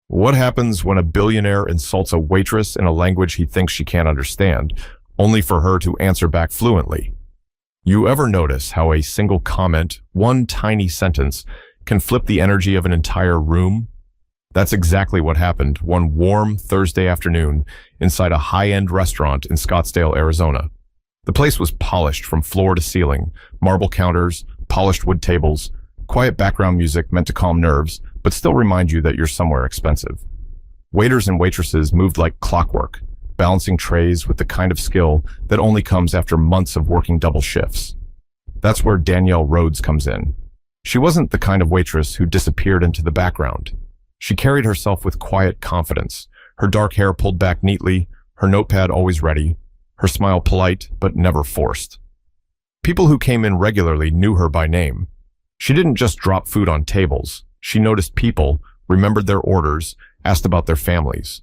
What happens when a billionaire insults a waitress in a language he thinks she can't understand, only for her to answer back fluently? You ever notice how a single comment, one tiny sentence, can flip the energy of an entire room? That's exactly what happened one warm Thursday afternoon inside a high-end restaurant in Scottsdale, Arizona. The place was polished from floor to ceiling, marble counters, polished wood tables, quiet background music meant to calm nerves, but still remind you that you're somewhere expensive. Waiters and waitresses moved like clockwork, balancing trays with the kind of skill that only comes after months of working double shifts. That's where Danielle Rhodes comes in. She wasn't the kind of waitress who disappeared into the background. She carried herself with quiet confidence, her dark hair pulled back neatly, her notepad always ready, her smile polite but never forced. People who came in regularly knew her by name. She didn't just drop food on tables. She noticed people, remembered their orders, asked about their families.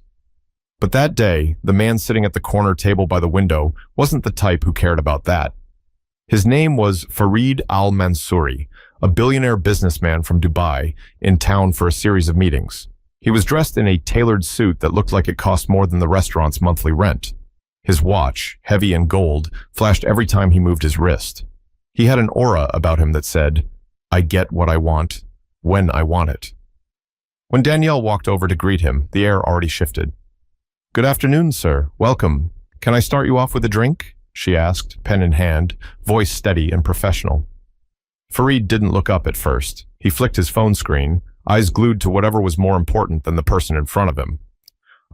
But that day, the man sitting at the corner table by the window wasn't the type who cared about that. His name was Fareed Al-Mansouri, a billionaire businessman from Dubai, in town for a series of meetings. He was dressed in a tailored suit that looked like it cost more than the restaurant's monthly rent. His watch, heavy and gold, flashed every time he moved his wrist. He had an aura about him that said, "I get what I want, when I want it." When Danielle walked over to greet him, the air already shifted. "Good afternoon, sir. Welcome. Can I start you off with a drink?" she asked, pen in hand, voice steady and professional. Fareed didn't look up at first. He flicked his phone screen, eyes glued to whatever was more important than the person in front of him.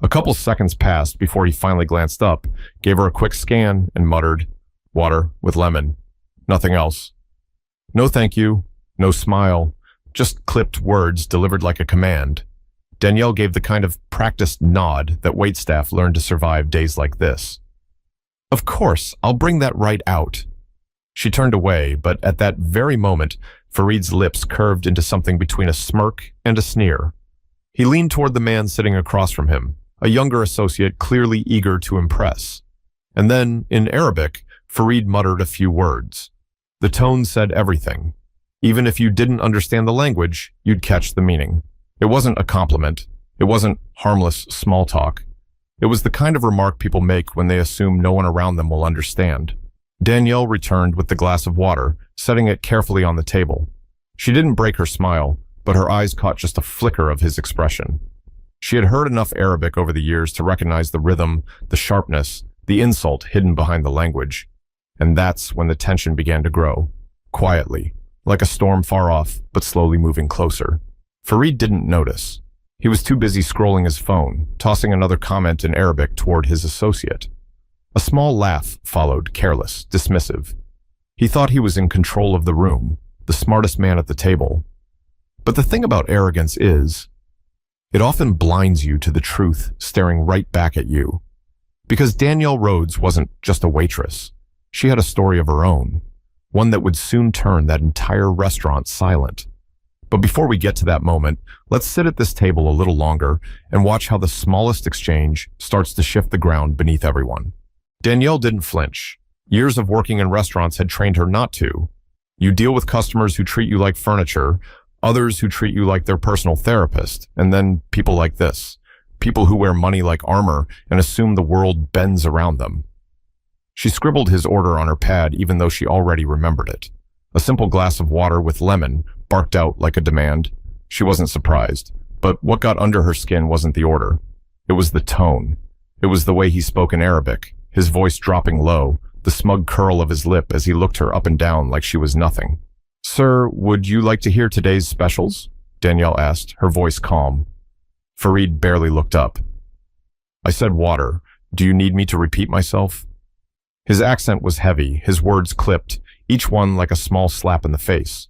A couple seconds passed before he finally glanced up, gave her a quick scan, and muttered, "Water with lemon." Nothing else. No thank you, no smile, just clipped words delivered like a command. Danielle gave the kind of practiced nod that waitstaff learned to survive days like this. "Of course, I'll bring that right out." She turned away, but at that very moment, Fareed's lips curved into something between a smirk and a sneer. He leaned toward the man sitting across from him, a younger associate clearly eager to impress. And then, in Arabic, Fareed muttered a few words. The tone said everything. Even if you didn't understand the language, you'd catch the meaning. It wasn't a compliment. It wasn't harmless small talk. It was the kind of remark people make when they assume no one around them will understand. Danielle returned with the glass of water, setting it carefully on the table. She didn't break her smile, but her eyes caught just a flicker of his expression. She had heard enough Arabic over the years to recognize the rhythm, the sharpness, the insult hidden behind the language. And that's when the tension began to grow, quietly, like a storm far off, but slowly moving closer. Fareed didn't notice. He was too busy scrolling his phone, tossing another comment in Arabic toward his associate. A small laugh followed, careless, dismissive. He thought he was in control of the room, the smartest man at the table. But the thing about arrogance is, it often blinds you to the truth staring right back at you. Because Danielle Rhodes wasn't just a waitress. She had a story of her own, one that would soon turn that entire restaurant silent. But before we get to that moment, let's sit at this table a little longer and watch how the smallest exchange starts to shift the ground beneath everyone. Danielle didn't flinch. Years of working in restaurants had trained her not to. You deal with customers who treat you like furniture, others who treat you like their personal therapist, and then people like this. People who wear money like armor and assume the world bends around them. She scribbled his order on her pad even though she already remembered it. A simple glass of water with lemon barked out like a demand. She wasn't surprised, but what got under her skin wasn't the order. It was the tone. It was the way he spoke in Arabic, his voice dropping low, the smug curl of his lip as he looked her up and down like she was nothing. "Sir, would you like to hear today's specials?" Danielle asked, her voice calm. Fareed barely looked up. "I said water. Do you need me to repeat myself?" His accent was heavy, his words clipped, each one like a small slap in the face.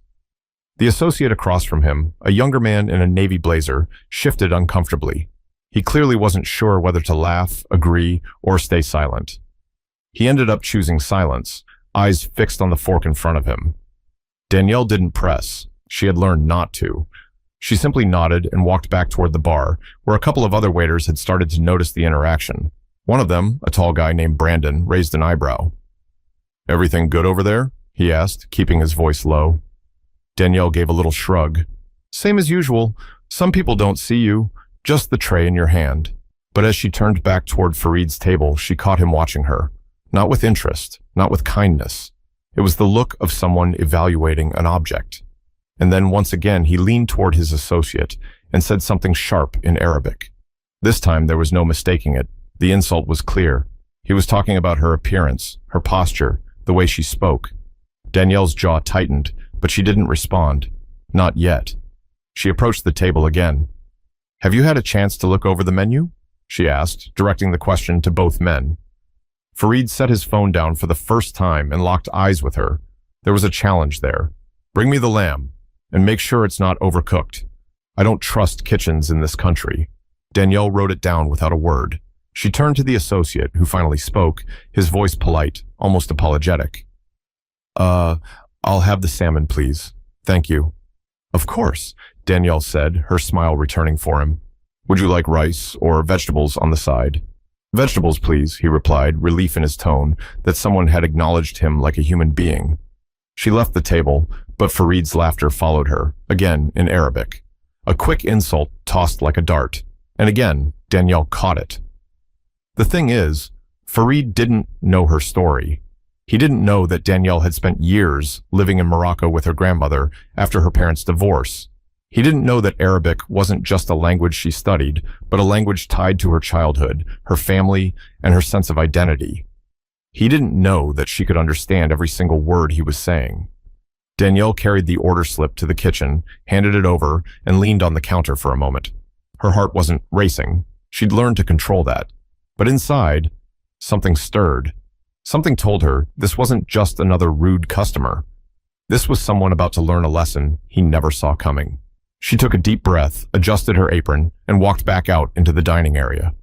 The associate across from him, a younger man in a navy blazer, shifted uncomfortably. He clearly wasn't sure whether to laugh, agree, or stay silent. He ended up choosing silence, eyes fixed on the fork in front of him. Danielle didn't press. She had learned not to. She simply nodded and walked back toward the bar, where a couple of other waiters had started to notice the interaction. One of them, a tall guy named Brandon, raised an eyebrow. "Everything good over there?" he asked, keeping his voice low. Danielle gave a little shrug. "Same as usual. Some people don't see you. Just the tray in your hand. But as she turned back toward Farid's table, she caught him watching her. Not with interest, not with kindness. It was the look of someone evaluating an object. And then once again, he leaned toward his associate and said something sharp in Arabic. This time there was no mistaking it. The insult was clear. He was talking about her appearance, her posture, the way she spoke. Danielle's jaw tightened, but she didn't respond. Not yet. She approached the table again. "Have you had a chance to look over the menu?" she asked, directing the question to both men. Farid set his phone down for the first time and locked eyes with her. There was a challenge there. "Bring me the lamb, and make sure it's not overcooked. I don't trust kitchens in this country." Danielle wrote it down without a word. She turned to the associate, who finally spoke, his voice polite, almost apologetic. I'll have the salmon, please. Thank you." "Of course," Danielle said, her smile returning for him. "Would you like rice or vegetables on the side?" "Vegetables, please," he replied, relief in his tone that someone had acknowledged him like a human being. She left the table, but Farid's laughter followed her, again in Arabic. A quick insult tossed like a dart, and again, Danielle caught it. The thing is, Farid didn't know her story. He didn't know that Danielle had spent years living in Morocco with her grandmother after her parents' divorce. He didn't know that Arabic wasn't just a language she studied, but a language tied to her childhood, her family, and her sense of identity. He didn't know that she could understand every single word he was saying. Danielle carried the order slip to the kitchen, handed it over, and leaned on the counter for a moment. Her heart wasn't racing. She'd learned to control that. But inside, something stirred. Something told her this wasn't just another rude customer. This was someone about to learn a lesson he never saw coming. She took a deep breath, adjusted her apron, and walked back out into the dining area.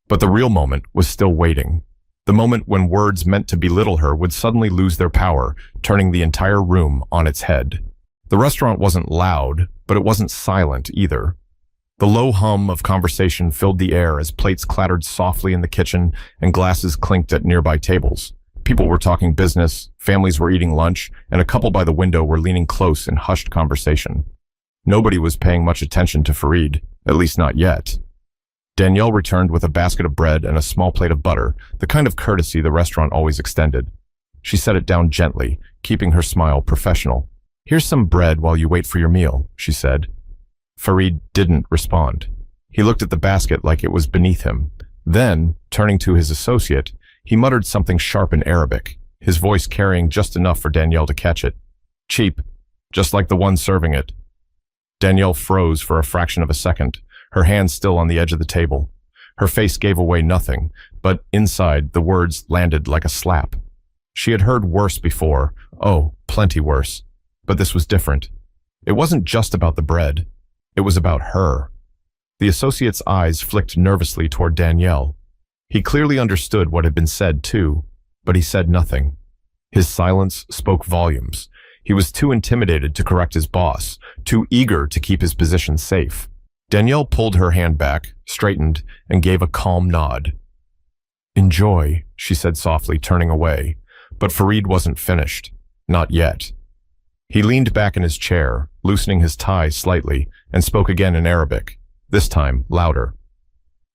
But the real moment was still waiting. The moment when words meant to belittle her would suddenly lose their power, turning the entire room on its head. The restaurant wasn't loud, but it wasn't silent either. The low hum of conversation filled the air as plates clattered softly in the kitchen and glasses clinked at nearby tables. People were talking business, families were eating lunch, and a couple by the window were leaning close in hushed conversation. Nobody was paying much attention to Farid, at least not yet. Danielle returned with a basket of bread and a small plate of butter, the kind of courtesy the restaurant always extended. She set it down gently, keeping her smile professional. "Here's some bread while you wait for your meal," she said. Farid didn't respond. He looked at the basket like it was beneath him. Then, turning to his associate, he muttered something sharp in Arabic, his voice carrying just enough for Danielle to catch it. "Cheap, just like the one serving it." Danielle froze for a fraction of a second, her hands still on the edge of the table. Her face gave away nothing, but inside the words landed like a slap. She had heard worse before, oh, plenty worse. But this was different. It wasn't just about the bread. It was about her. The associate's eyes flicked nervously toward Danielle. He clearly understood what had been said, too, but he said nothing. His silence spoke volumes. He was too intimidated to correct his boss, too eager to keep his position safe. Danielle pulled her hand back, straightened, and gave a calm nod. "Enjoy," she said softly, turning away. But Farid wasn't finished. Not yet. He leaned back in his chair, loosening his tie slightly, and spoke again in Arabic, this time louder.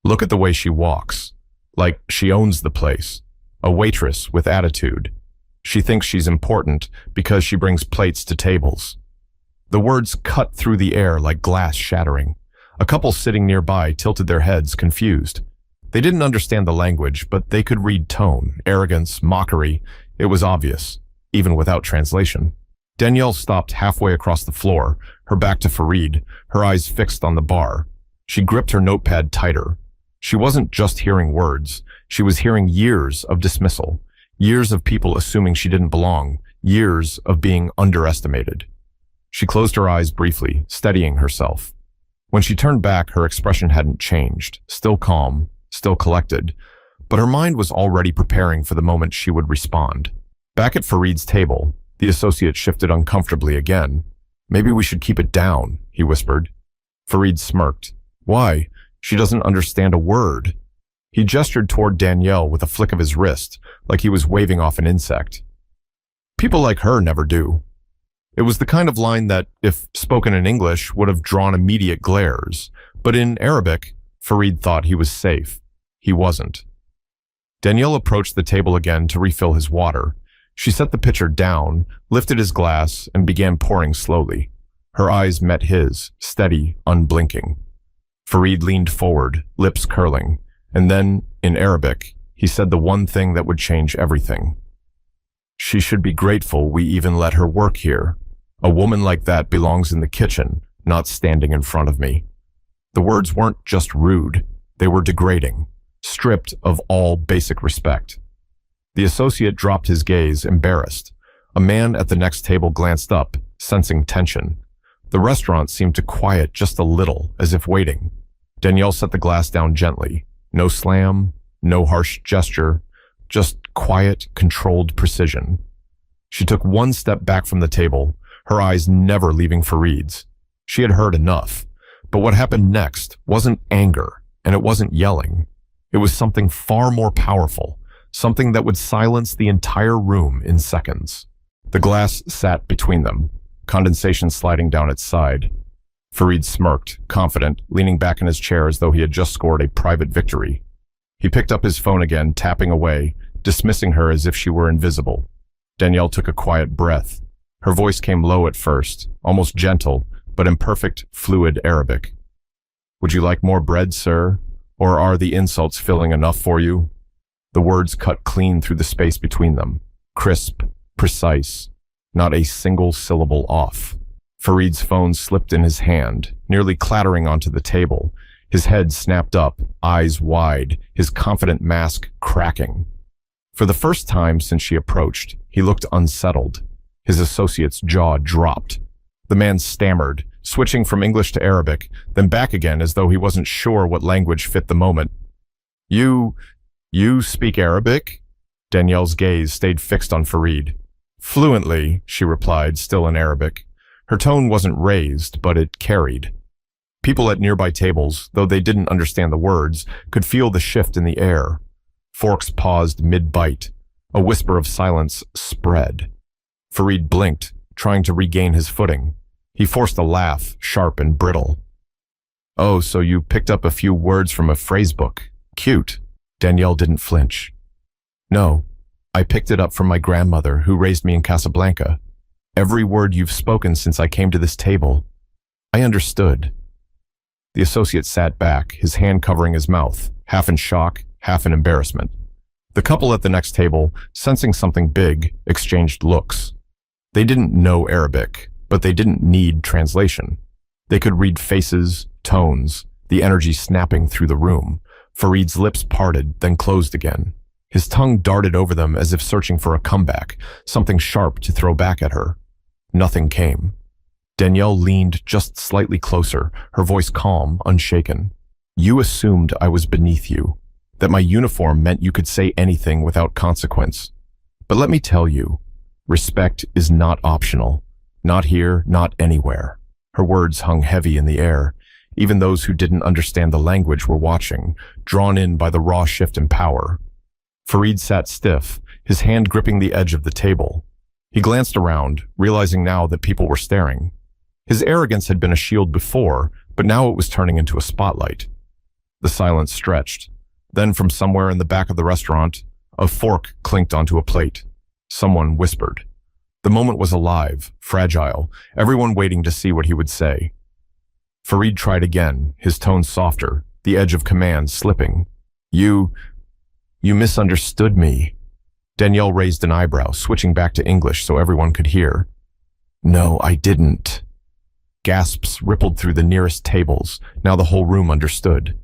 "Look at the way she walks. Like she owns the place. A waitress with attitude. She thinks she's important because she brings plates to tables." The words cut through the air like glass shattering. A couple sitting nearby tilted their heads, confused. They didn't understand the language, but they could read tone, arrogance, mockery. It was obvious, even without translation. Danielle stopped halfway across the floor, her back to Farid, her eyes fixed on the bar. She gripped her notepad tighter. She wasn't just hearing words. She was hearing years of dismissal, years of people assuming she didn't belong, years of being underestimated. She closed her eyes briefly, steadying herself. When she turned back, her expression hadn't changed, still calm, still collected, but her mind was already preparing for the moment she would respond. Back at Farid's table, the associate shifted uncomfortably again. "Maybe we should keep it down," he whispered. Farid smirked. "Why? She doesn't understand a word." He gestured toward Danielle with a flick of his wrist, like he was waving off an insect. "People like her never do." It was the kind of line that, if spoken in English, would have drawn immediate glares, But in Arabic, Farid thought he was safe. He wasn't. Danielle approached the table again to refill his water. She set the pitcher down, lifted his glass, and began pouring slowly. Her eyes met his, steady, unblinking. Farid leaned forward, lips curling, and then, in Arabic, he said the one thing that would change everything. "She should be grateful we even let her work here. A woman like that belongs in the kitchen, not standing in front of me." The words weren't just rude, they were degrading, stripped of all basic respect. The associate dropped his gaze, embarrassed. A man at the next table glanced up, sensing tension. The restaurant seemed to quiet just a little, as if waiting. Danielle set the glass down gently. No slam, no harsh gesture, just quiet, controlled precision. She took one step back from the table, her eyes never leaving Farid's. She had heard enough. But what happened next wasn't anger, and it wasn't yelling. It was something far more powerful, something that would silence the entire room in seconds. The glass sat between them, condensation sliding down its side. Farid smirked, confident, leaning back in his chair as though he had just scored a private victory. He picked up his phone again, tapping away, dismissing her as if she were invisible. Danielle took a quiet breath. Her voice came low at first, almost gentle, but in perfect, fluid Arabic. "Would you like more bread, sir? Or are the insults filling enough for you?" The words cut clean through the space between them, crisp, precise, not a single syllable off. Farid's phone slipped in his hand, nearly clattering onto the table. His head snapped up, eyes wide, his confident mask cracking. For the first time since she approached, he looked unsettled. His associate's jaw dropped. The man stammered, switching from English to Arabic, then back again as though he wasn't sure what language fit the moment. You speak Arabic?" Danielle's gaze stayed fixed on Farid. "Fluently," she replied, still in Arabic. Her tone wasn't raised, but it carried. People at nearby tables, though they didn't understand the words, could feel the shift in the air. Forks paused mid-bite. A whisper of silence spread. Farid blinked, trying to regain his footing. He forced a laugh, sharp and brittle. "Oh, so you picked up a few words from a phrasebook. Cute." Danielle didn't flinch. "No, I picked it up from my grandmother, who raised me in Casablanca. Every word you've spoken since I came to this table. I understood." The associate sat back, his hand covering his mouth, half in shock, half in embarrassment. The couple at the next table, sensing something big, exchanged looks. They didn't know Arabic, but they didn't need translation. They could read faces, tones, the energy snapping through the room. Farid's lips parted, then closed again. His tongue darted over them as if searching for a comeback, something sharp to throw back at her. Nothing came. Danielle leaned just slightly closer, her voice calm, unshaken. "You assumed I was beneath you, that my uniform meant you could say anything without consequence. But let me tell you, respect is not optional. Not here, not anywhere." Her words hung heavy in the air. Even those who didn't understand the language were watching, drawn in by the raw shift in power. Farid sat stiff, his hand gripping the edge of the table. He glanced around, realizing now that people were staring. His arrogance had been a shield before, but now it was turning into a spotlight. The silence stretched. Then from somewhere in the back of the restaurant, a fork clinked onto a plate. Someone whispered. The moment was alive, fragile, everyone waiting to see what he would say. Farid tried again, his tone softer, the edge of command slipping. You misunderstood me." Danielle raised an eyebrow, switching back to English so everyone could hear. "No, I didn't." Gasps rippled through the nearest tables. Now the whole room understood.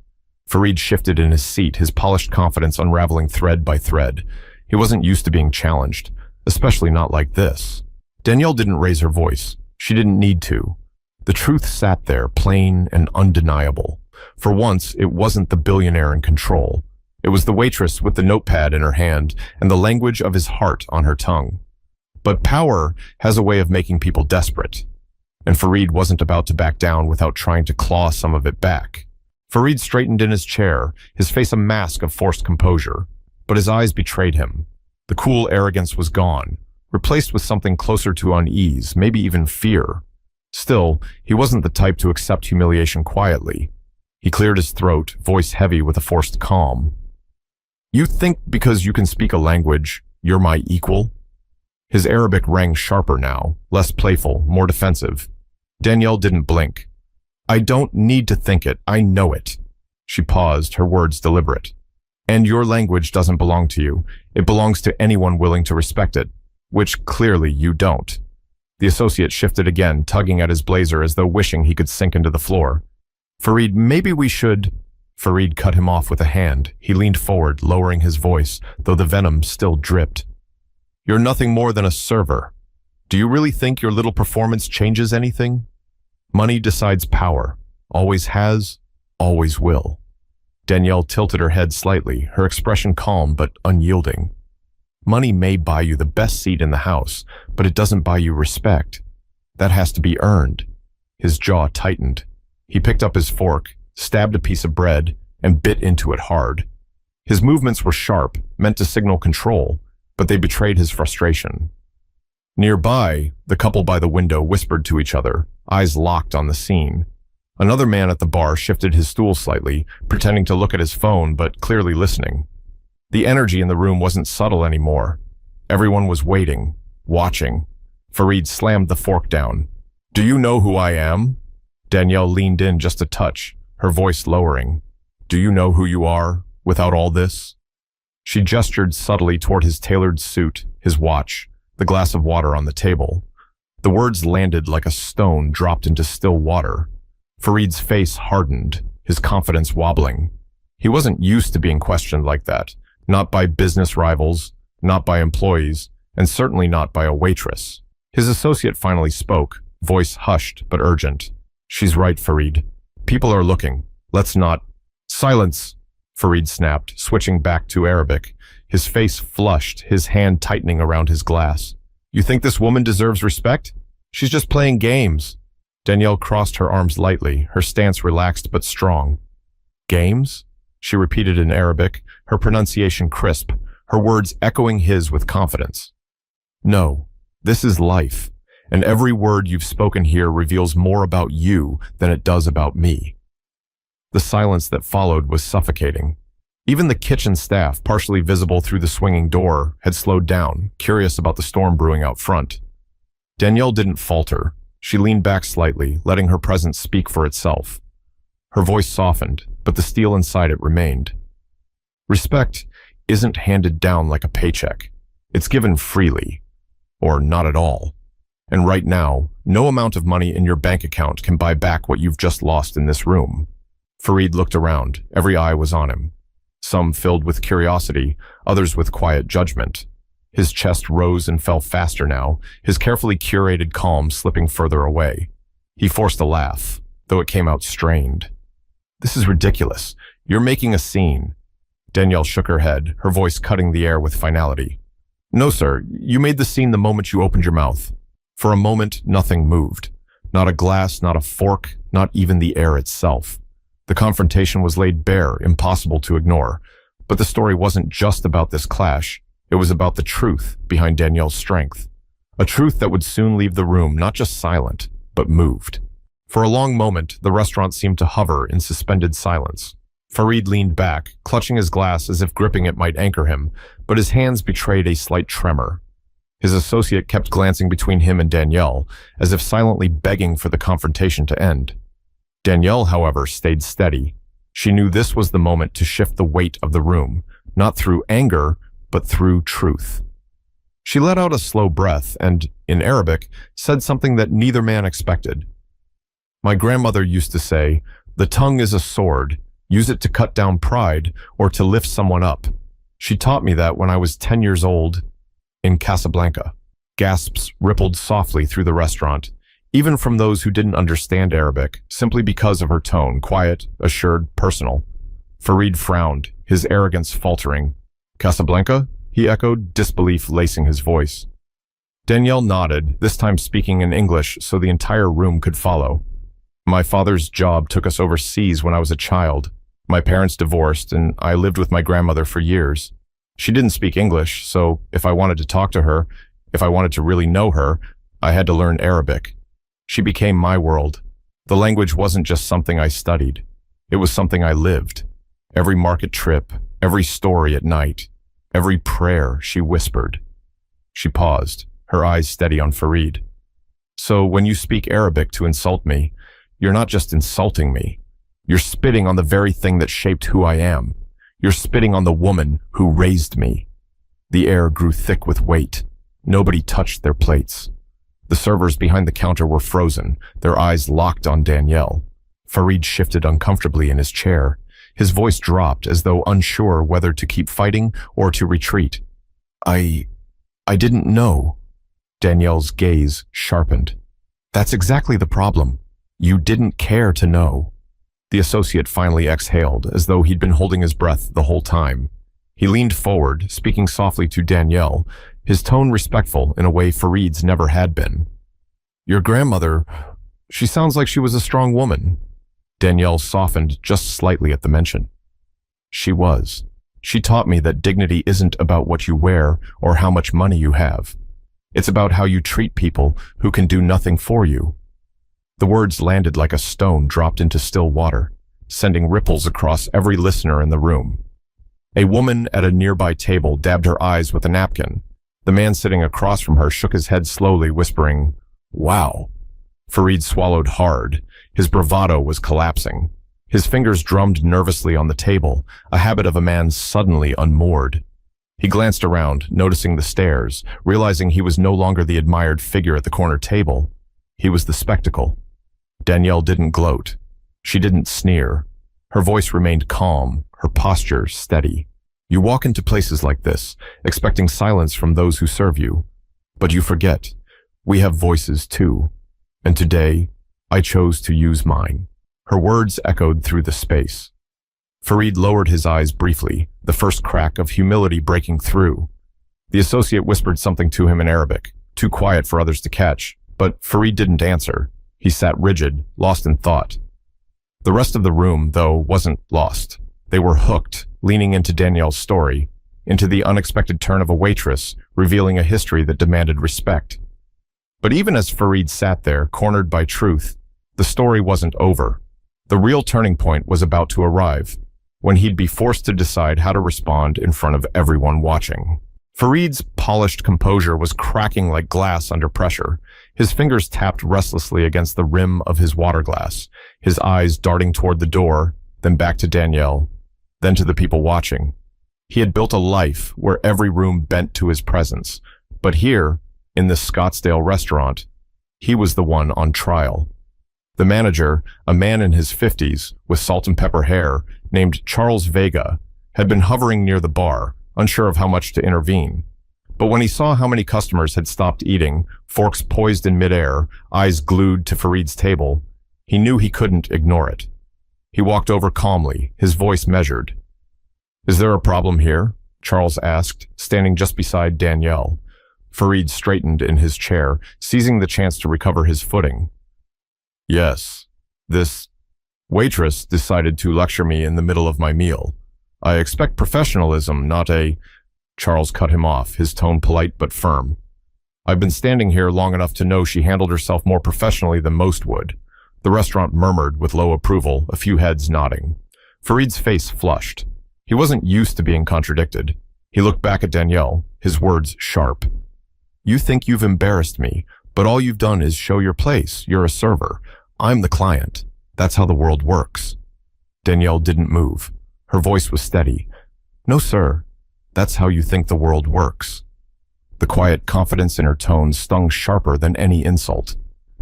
Farid shifted in his seat, his polished confidence unraveling thread by thread. He wasn't used to being challenged, especially not like this. Danielle didn't raise her voice. She didn't need to. The truth sat there, plain and undeniable. For once, it wasn't the billionaire in control. It was the waitress with the notepad in her hand and the language of his heart on her tongue. But power has a way of making people desperate. And Farid wasn't about to back down without trying to claw some of it back. Farid straightened in his chair, his face a mask of forced composure. But his eyes betrayed him. The cool arrogance was gone, replaced with something closer to unease, maybe even fear. Still, he wasn't the type to accept humiliation quietly. He cleared his throat, voice heavy with a forced calm. You think because you can speak a language, you're my equal? His Arabic rang sharper now, less playful, more defensive. Danielle didn't blink. I don't need to think it, I know it. She paused, her words deliberate. And your language doesn't belong to you. It belongs to anyone willing to respect it, which clearly you don't. The associate shifted again, tugging at his blazer as though wishing he could sink into the floor. Fareed, maybe we should... Fareed cut him off with a hand. He leaned forward, lowering his voice, though the venom still dripped. You're nothing more than a server. Do you really think your little performance changes anything? Money decides power. Always has, always will. Danielle tilted her head slightly, her expression calm but unyielding. Money may buy you the best seat in the house, but it doesn't buy you respect. That has to be earned. His jaw tightened. He picked up his fork, stabbed a piece of bread, and bit into it hard. His movements were sharp, meant to signal control, but they betrayed his frustration. Nearby, the couple by the window whispered to each other, eyes locked on the scene. Another man at the bar shifted his stool slightly, pretending to look at his phone but clearly listening. The energy in the room wasn't subtle anymore. Everyone was waiting, watching. Fareed slammed the fork down. Do you know who I am? Danielle leaned in just a touch, her voice lowering. Do you know who you are, without all this? She gestured subtly toward his tailored suit, his watch, the glass of water on the table. The words landed like a stone dropped into still water. Fareed's face hardened, his confidence wobbling. He wasn't used to being questioned like that, not by business rivals, not by employees, and certainly not by a waitress. His associate finally spoke, voice hushed but urgent. She's right, Fareed. People are looking. Let's not... Silence, Fareed snapped, switching back to Arabic, his face flushed, his hand tightening around his glass. You think this woman deserves respect? She's just playing games. Danielle crossed her arms lightly, her stance relaxed but strong. Games? She repeated in Arabic, her pronunciation crisp, her words echoing his with confidence. No, this is life, and every word you've spoken here reveals more about you than it does about me. The silence that followed was suffocating. Even the kitchen staff, partially visible through the swinging door, had slowed down, curious about the storm brewing out front. Danielle didn't falter. She leaned back slightly, letting her presence speak for itself. Her voice softened, but the steel inside it remained. Respect isn't handed down like a paycheck. It's given freely, or not at all. And right now, no amount of money in your bank account can buy back what you've just lost in this room. Fareed looked around. Every eye was on him. Some filled with curiosity, others with quiet judgment. His chest rose and fell faster now, his carefully curated calm slipping further away. He forced a laugh, though it came out strained. This is ridiculous. You're making a scene. Danielle shook her head, her voice cutting the air with finality. No, sir. You made the scene the moment you opened your mouth. For a moment, nothing moved. Not a glass, not a fork, not even the air itself. The confrontation was laid bare, impossible to ignore. But the story wasn't just about this clash. It was about the truth behind Danielle's strength. A truth that would soon leave the room not just silent, but moved. For a long moment, the restaurant seemed to hover in suspended silence. Fareed leaned back, clutching his glass as if gripping it might anchor him, but his hands betrayed a slight tremor. His associate kept glancing between him and Danielle, as if silently begging for the confrontation to end. Danielle, however, stayed steady. She knew this was the moment to shift the weight of the room, not through anger, but through truth. She let out a slow breath and, in Arabic, said something that neither man expected. My grandmother used to say, the tongue is a sword, use it to cut down pride or to lift someone up. She taught me that when I was 10 years old in Casablanca. Gasps rippled softly through the restaurant, even from those who didn't understand Arabic, simply because of her tone, quiet, assured, personal. Fareed frowned, his arrogance faltering. Casablanca? He echoed, disbelief lacing his voice. Danielle nodded, this time speaking in English so the entire room could follow. My father's job took us overseas when I was a child. My parents divorced, and I lived with my grandmother for years. She didn't speak English, so if I wanted to talk to her, if I wanted to really know her, I had to learn Arabic. She became my world. The language wasn't just something I studied. It was something I lived. Every market trip, every story at night, every prayer, she whispered. She paused, her eyes steady on Farid. So when you speak Arabic to insult me, you're not just insulting me. You're spitting on the very thing that shaped who I am. You're spitting on the woman who raised me. The air grew thick with weight. Nobody touched their plates. The servers behind the counter were frozen, their eyes locked on Danielle. Farid shifted uncomfortably in his chair. His voice dropped as though unsure whether to keep fighting or to retreat. I didn't know. Danielle's gaze sharpened. That's exactly the problem. You didn't care to know. The associate finally exhaled, as though he'd been holding his breath the whole time. He leaned forward, speaking softly to Danielle, his tone respectful in a way Farid's never had been. Your grandmother, she sounds like she was a strong woman. Danielle softened just slightly at the mention. She was. She taught me that dignity isn't about what you wear or how much money you have. It's about how you treat people who can do nothing for you. The words landed like a stone dropped into still water, sending ripples across every listener in the room. A woman at a nearby table dabbed her eyes with a napkin. The man sitting across from her shook his head slowly, whispering, "Wow." Farid swallowed hard. His bravado was collapsing. His fingers drummed nervously on the table, a habit of a man suddenly unmoored. He glanced around, noticing the stares, realizing he was no longer the admired figure at the corner table. He was the spectacle. Danielle didn't gloat. She didn't sneer. Her voice remained calm, her posture steady. You walk into places like this, expecting silence from those who serve you. But you forget, we have voices too. And today, I chose to use mine. Her words echoed through the space. Farid lowered his eyes briefly, the first crack of humility breaking through. The associate whispered something to him in Arabic, too quiet for others to catch, but Farid didn't answer. He sat rigid, lost in thought. The rest of the room, though, wasn't lost. They were hooked, leaning into Danielle's story, into the unexpected turn of a waitress, revealing a history that demanded respect. But even as Farid sat there, cornered by truth, the story wasn't over. The real turning point was about to arrive, when he'd be forced to decide how to respond in front of everyone watching. Farid's polished composure was cracking like glass under pressure. His fingers tapped restlessly against the rim of his water glass, his eyes darting toward the door, then back to Danielle, then to the people watching. He had built a life where every room bent to his presence, but here, in this Scottsdale restaurant, he was the one on trial. The manager, a man in his 50s with salt and pepper hair, named Charles Vega, had been hovering near the bar, unsure of how much to intervene. But when he saw how many customers had stopped eating, forks poised in midair, eyes glued to Farid's table, he knew he couldn't ignore it. He walked over calmly, his voice measured. "Is there a problem here?" Charles asked, standing just beside Danielle. Farid straightened in his chair, seizing the chance to recover his footing. "Yes, this waitress decided to lecture me in the middle of my meal. I expect professionalism, not a—" Charles cut him off, his tone polite but firm. "I've been standing here long enough to know she handled herself more professionally than most would." The restaurant murmured with low approval, a few heads nodding. Farid's face flushed. He wasn't used to being contradicted. He looked back at Danielle, his words sharp. "You think you've embarrassed me, but all you've done is show your place. You're a server. I'm the client. That's how the world works." Danielle didn't move. Her voice was steady. "No, sir. That's how you think the world works." The quiet confidence in her tone stung sharper than any insult.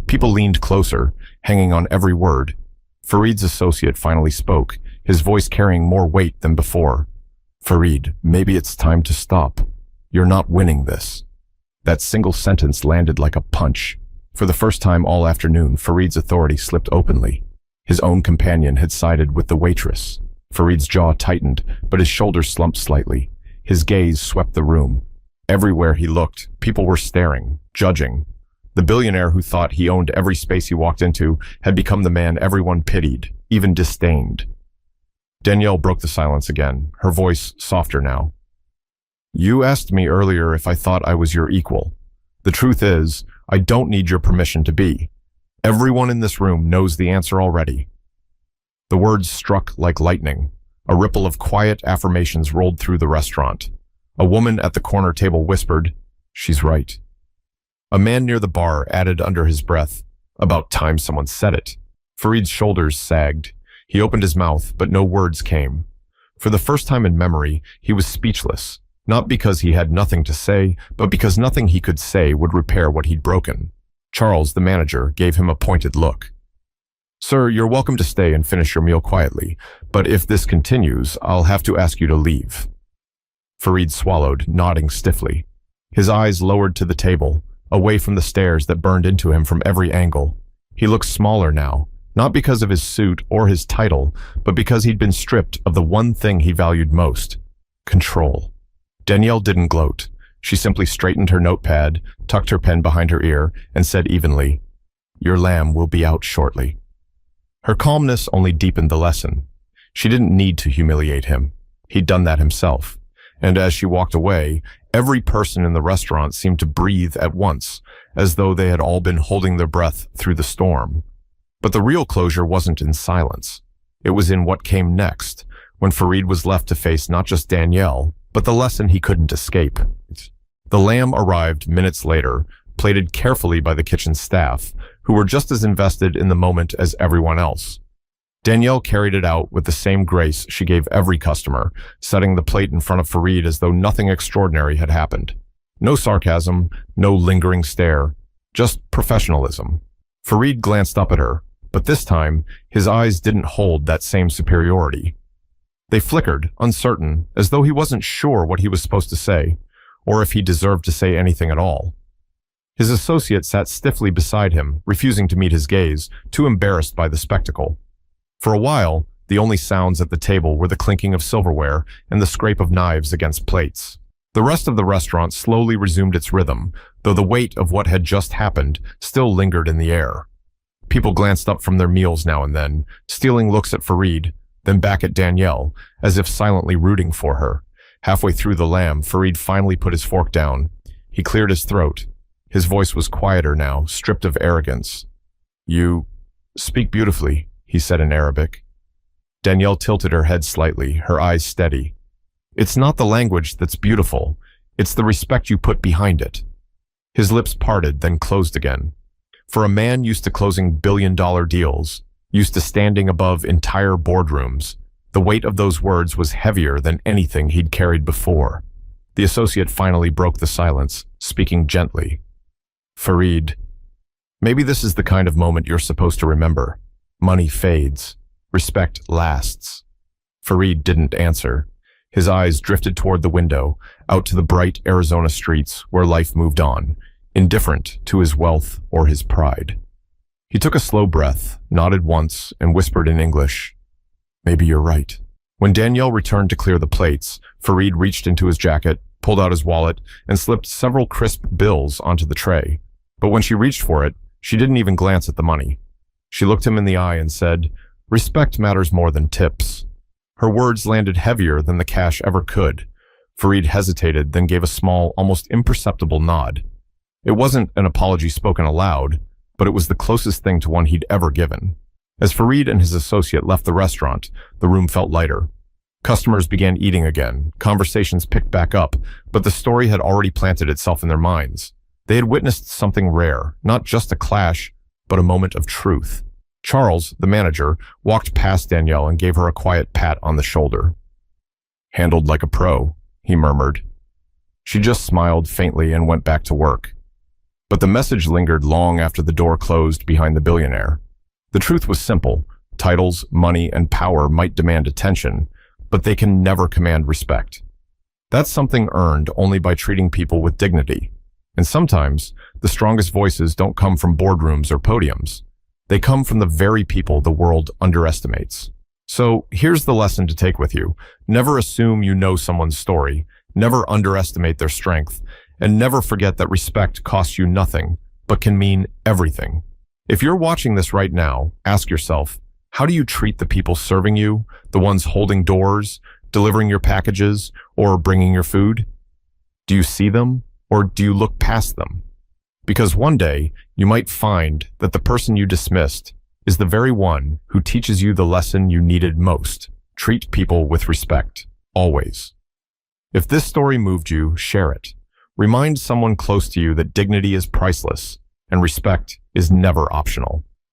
People leaned closer, hanging on every word. Farid's associate finally spoke, his voice carrying more weight than before. "Farid, maybe it's time to stop. You're not winning this." That single sentence landed like a punch. For the first time all afternoon, Farid's authority slipped openly. His own companion had sided with the waitress. Farid's jaw tightened, but his shoulders slumped slightly. His gaze swept the room. Everywhere he looked, people were staring, judging. The billionaire who thought he owned every space he walked into had become the man everyone pitied, even disdained. Danielle broke the silence again, her voice softer now. "You asked me earlier if I thought I was your equal. The truth is, I don't need your permission to be. Everyone in this room knows the answer already." The words struck like lightning. A ripple of quiet affirmations rolled through the restaurant. A woman at the corner table whispered, "She's right." A man near the bar added under his breath, "About time someone said it." Fareed's shoulders sagged. He opened his mouth, but no words came. For the first time in memory, he was speechless, not because he had nothing to say, but because nothing he could say would repair what he'd broken. Charles, the manager, gave him a pointed look. "Sir, you're welcome to stay and finish your meal quietly, but if this continues, I'll have to ask you to leave." Fareed swallowed, nodding stiffly. His eyes lowered to the table, away from the stares that burned into him from every angle. He looked smaller now, not because of his suit or his title, but because he'd been stripped of the one thing he valued most: control. Danielle didn't gloat. She simply straightened her notepad, tucked her pen behind her ear, and said evenly, "Your lamb will be out shortly." Her calmness only deepened the lesson. She didn't need to humiliate him. He'd done that himself. And as she walked away, every person in the restaurant seemed to breathe at once, as though they had all been holding their breath through the storm. But the real closure wasn't in silence. It was in what came next, when Fareed was left to face not just Danielle, but the lesson he couldn't escape. The lamb arrived minutes later, plated carefully by the kitchen staff, who were just as invested in the moment as everyone else. Danielle carried it out with the same grace she gave every customer, setting the plate in front of Fareed as though nothing extraordinary had happened. No sarcasm, no lingering stare, just professionalism. Fareed glanced up at her, but this time, his eyes didn't hold that same superiority. They flickered, uncertain, as though he wasn't sure what he was supposed to say, or if he deserved to say anything at all. His associate sat stiffly beside him, refusing to meet his gaze, too embarrassed by the spectacle. For a while, the only sounds at the table were the clinking of silverware and the scrape of knives against plates. The rest of the restaurant slowly resumed its rhythm, though the weight of what had just happened still lingered in the air. People glanced up from their meals now and then, stealing looks at Fareed, then back at Danielle, as if silently rooting for her. Halfway through the lamb, Fareed finally put his fork down. He cleared his throat. His voice was quieter now, stripped of arrogance. "You speak beautifully," he said in Arabic. Danielle tilted her head slightly, her eyes steady. "It's not the language that's beautiful. It's the respect you put behind it." His lips parted, then closed again. For a man used to closing billion-dollar deals, used to standing above entire boardrooms, the weight of those words was heavier than anything he'd carried before. The associate finally broke the silence, speaking gently. "Fareed, maybe this is the kind of moment you're supposed to remember. Money fades. Respect lasts." Fareed didn't answer. His eyes drifted toward the window, out to the bright Arizona streets where life moved on, indifferent to his wealth or his pride. He took a slow breath, nodded once, and whispered in English, "Maybe you're right." When Danielle returned to clear the plates, Fareed reached into his jacket, pulled out his wallet, and slipped several crisp bills onto the tray. But when she reached for it, she didn't even glance at the money. She looked him in the eye and said, "Respect matters more than tips." Her words landed heavier than the cash ever could. Fareed hesitated, then gave a small, almost imperceptible nod. It wasn't an apology spoken aloud, but it was the closest thing to one he'd ever given. As Fareed and his associate left the restaurant, the room felt lighter. Customers began eating again, conversations picked back up, but the story had already planted itself in their minds. They had witnessed something rare, not just a clash, but a moment of truth. Charles, the manager, walked past Danielle and gave her a quiet pat on the shoulder. "Handled like a pro," he murmured. She just smiled faintly and went back to work. But the message lingered long after the door closed behind the billionaire. The truth was simple. Titles, money, and power might demand attention, but they can never command respect. That's something earned only by treating people with dignity. And sometimes, the strongest voices don't come from boardrooms or podiums. They come from the very people the world underestimates. So here's the lesson to take with you. Never assume you know someone's story. Never underestimate their strength. And never forget that respect costs you nothing, but can mean everything. If you're watching this right now, ask yourself, how do you treat the people serving you, the ones holding doors, delivering your packages, or bringing your food? Do you see them, or do you look past them? Because one day, you might find that the person you dismissed is the very one who teaches you the lesson you needed most. Treat people with respect, always. If this story moved you, share it. Remind someone close to you that dignity is priceless and respect is never optional.